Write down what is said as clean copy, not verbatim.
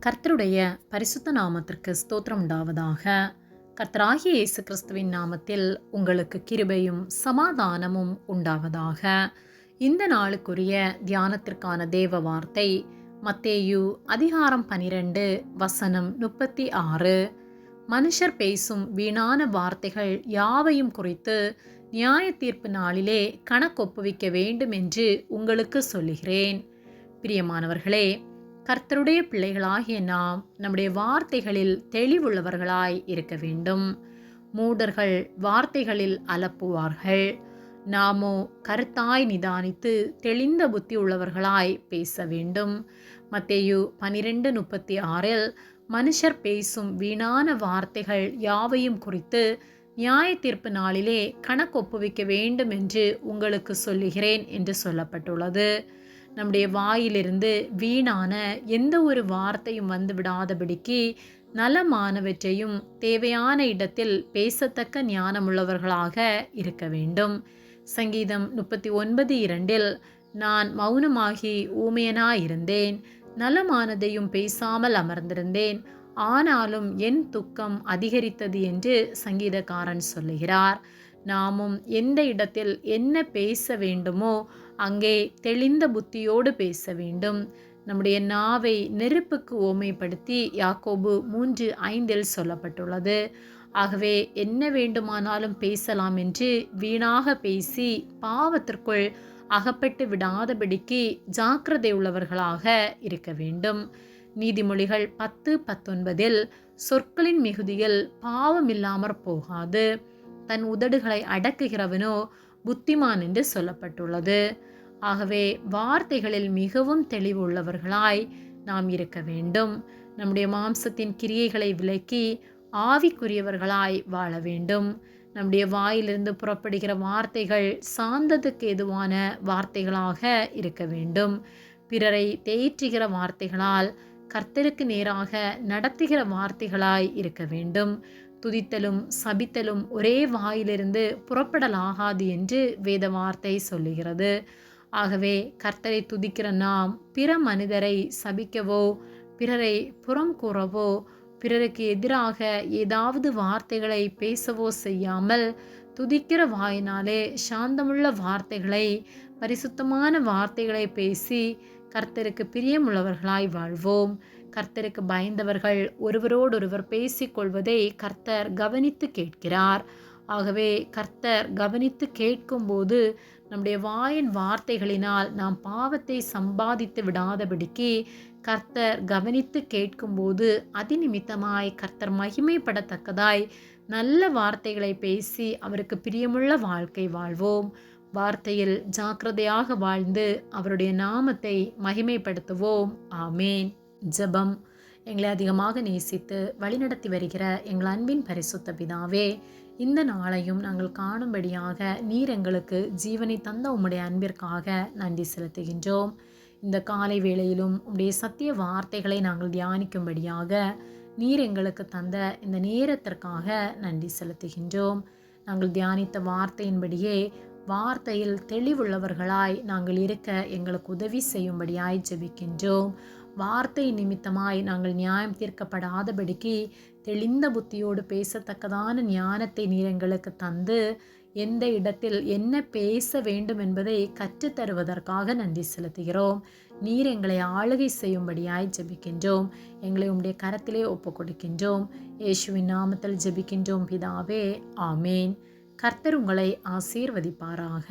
கர்த்தருடைய பரிசுத்த நாமத்திற்கு ஸ்தோத்திரம் உண்டாவதாக. கர்த்தராகிய இயேசு கிறிஸ்துவின் நாமத்தில் உங்களுக்கு கிருபையும் சமாதானமும் உண்டாவதாக. இந்த நாளுக்குரிய தியானத்திற்கான தேவ வார்த்தை மத்தேயு அதிகாரம் 12 வசனம் 36. மனுஷர் பேசும் வீணான வார்த்தைகள் யாவையும் குறித்து நியாய தீர்ப்பு நாளிலே கணக்கொப்புவிக்க வேண்டும் என்று உங்களுக்கு சொல்லுகிறேன். பிரியமானவர்களே, கர்த்தருடைய பிள்ளைகளாகிய நாம் நம்முடைய வார்த்தைகளில் தெளிவுள்ளவர்களாய் இருக்க வேண்டும். மூடர்கள் வார்த்தைகளில் அலப்புவார்கள், நாமோ கருத்தாய் நிதானித்து தெளிந்த புத்தி உள்ளவர்களாய் பேச வேண்டும். மத்தேயு 12:36 மனுஷர் பேசும் வீணான வார்த்தைகள் யாவையும் குறித்து நியாய தீர்ப்பு நாளிலே கணக்கொப்புவிக்க வேண்டும் என்று உங்களுக்கு சொல்லுகிறேன் என்று சொல்லப்பட்டுள்ளது. நம்முடைய வாயிலிருந்து வீணான எந்த ஒரு வார்த்தையும் வந்து விடாதபடிக்கு நலமானவற்றையும் தேவையான இடத்தில் பேசத்தக்க ஞானமுள்ளவர்களாக இருக்க வேண்டும். சங்கீதம் 39:2 நான் மௌனமாகி ஊமையனாயிருந்தேன், நலமானதையும் பேசாமல் அமர்ந்திருந்தேன், ஆனாலும் என் துக்கம் அதிகரித்தது என்று சங்கீதக்காரன் சொல்லுகிறார். நாமும் எந்த இடத்தில் என்ன பேச வேண்டுமோ அங்கே தெளிந்த புத்தியோடு பேச வேண்டும். நம்முடைய நாவை நெருப்புக்கு ஓமைப்படுத்தி யாக்கோபு 3:5 சொல்லப்பட்டுள்ளது. ஆகவே என்ன வேண்டுமானாலும் பேசலாம் என்று வீணாக பேசி பாவத்திற்குள் அகப்பட்டு விடாதபடிக்கு ஜாக்கிரதை உள்ளவர்களாக இருக்க வேண்டும். நீதிமொழிகள் 10:19 சொற்களின் மிகுதியில் பாவம் இல்லாமற் போகாது, தன் உதடுகளை அடக்குகிறவனோ புத்திமான் என்று சொல்லப்பட்டுள்ளது. ஆகவே வார்த்தைகளில் மிகவும் தெளிவுள்ளவர்களாய் நாம் இருக்க வேண்டும். நம்முடைய மாம்சத்தின் கிரியைகளை விலக்கி ஆவிக்குரியவர்களாய் வாழ வேண்டும். நம்முடைய வாயிலிருந்து புறப்படுகிற வார்த்தைகள் சாந்தத்துக்கு ஏதுவான வார்த்தைகளாக இருக்க வேண்டும். பிறரை தேற்றுகிற வார்த்தைகளால் கர்த்தருக்கு நேராக நடத்துகிற வார்த்தைகளாய் இருக்க வேண்டும். துதித்தலும் சபித்தலும் ஒரே வாயிலிருந்து புறப்படலாகாது என்று வேத வார்த்தை சொல்லுகிறது. ஆகவே கர்த்தரை துதிக்கிற நாம் பிற மனிதரை சபிக்கவோ பிறரை புறம் கூறவோ பிறருக்கு எதிராக ஏதாவது வார்த்தைகளை பேசவோ செய்யாமல் துதிக்கிற வாயினாலே சாந்தமுள்ள வார்த்தைகளை, பரிசுத்தமான வார்த்தைகளை பேசி கர்த்தருக்கு பிரியமுள்ளவர்களாய் வாழ்வோம். கர்த்தருக்கு பயந்தவர்கள் ஒருவரோடொருவர் பேசிக்கொள்வதை கர்த்தர் கவனித்து கேட்கிறார். ஆகவே கர்த்தர் கவனித்து கேட்கும்போது நம்முடைய வாயின் வார்த்தைகளினால் நாம் பாவத்தை சம்பாதித்து விடாதபடிக்கு கர்த்தர் கவனித்து கேட்கும்போது அதிநிமித்தமாய் கர்த்தர் மகிமைப்படத்தக்கதாய் நல்ல வார்த்தைகளை பேசி அவருக்கு பிரியமுள்ள வாழ்க்கை வாழ்வோம். வார்த்தையில் ஜாக்கிரதையாக வாழ்ந்து அவருடைய நாமத்தை மகிமைப்படுத்துவோம். ஆமேன். ஜெபம். எங்களை அதிகமாக நேசித்து வழிநடத்தி வருகிற எங்கள் அன்பின் பரிசுத்த பிதாவே, இந்த நாளையும் நாங்கள் காணும்படியாக நீர் எங்களுக்கு ஜீவனை தந்த உம்முடைய அன்பிற்காக நன்றி செலுத்துகின்றோம். இந்த காலை வேளையிலும் உம்முடைய சத்திய வார்த்தைகளை நாங்கள் தியானிக்கும்படியாக நீர் எங்களுக்கு தந்த இந்த நேரத்திற்காக நன்றி செலுத்துகின்றோம். நாங்கள் தியானித்த வார்த்தையின்படியே வார்த்தையில் தெளிவுள்ளவர்களாய் நாங்கள் இருக்க எங்களுக்கு உதவி செய்யும்படியாய் ஜெபிக்கின்றோம். வார்த்தை நிமித்தமாய் நாங்கள் நியாயம் தீர்க்கப்படாதபடிக்கு தெளிந்த புத்தியோடு பேசத்தக்கதான ஞானத்தை நீர் எங்களுக்கு தந்து எந்த இடத்தில் என்ன பேச வேண்டும் என்பதை கற்றுத்தருவதற்காக நன்றி செலுத்துகிறோம். நீர் எங்களை ஆளுகை செய்யும்படியாய் ஜெபிக்கின்றோம். எங்களை உம்முடைய கரத்திலே ஒப்பு கொடுக்கின்றோம். இயேசுவின் நாமத்தில் ஜெபிக்கின்றோம் பிதாவே, ஆமேன். கர்த்தர் உங்களை ஆசீர்வதிப்பாராக.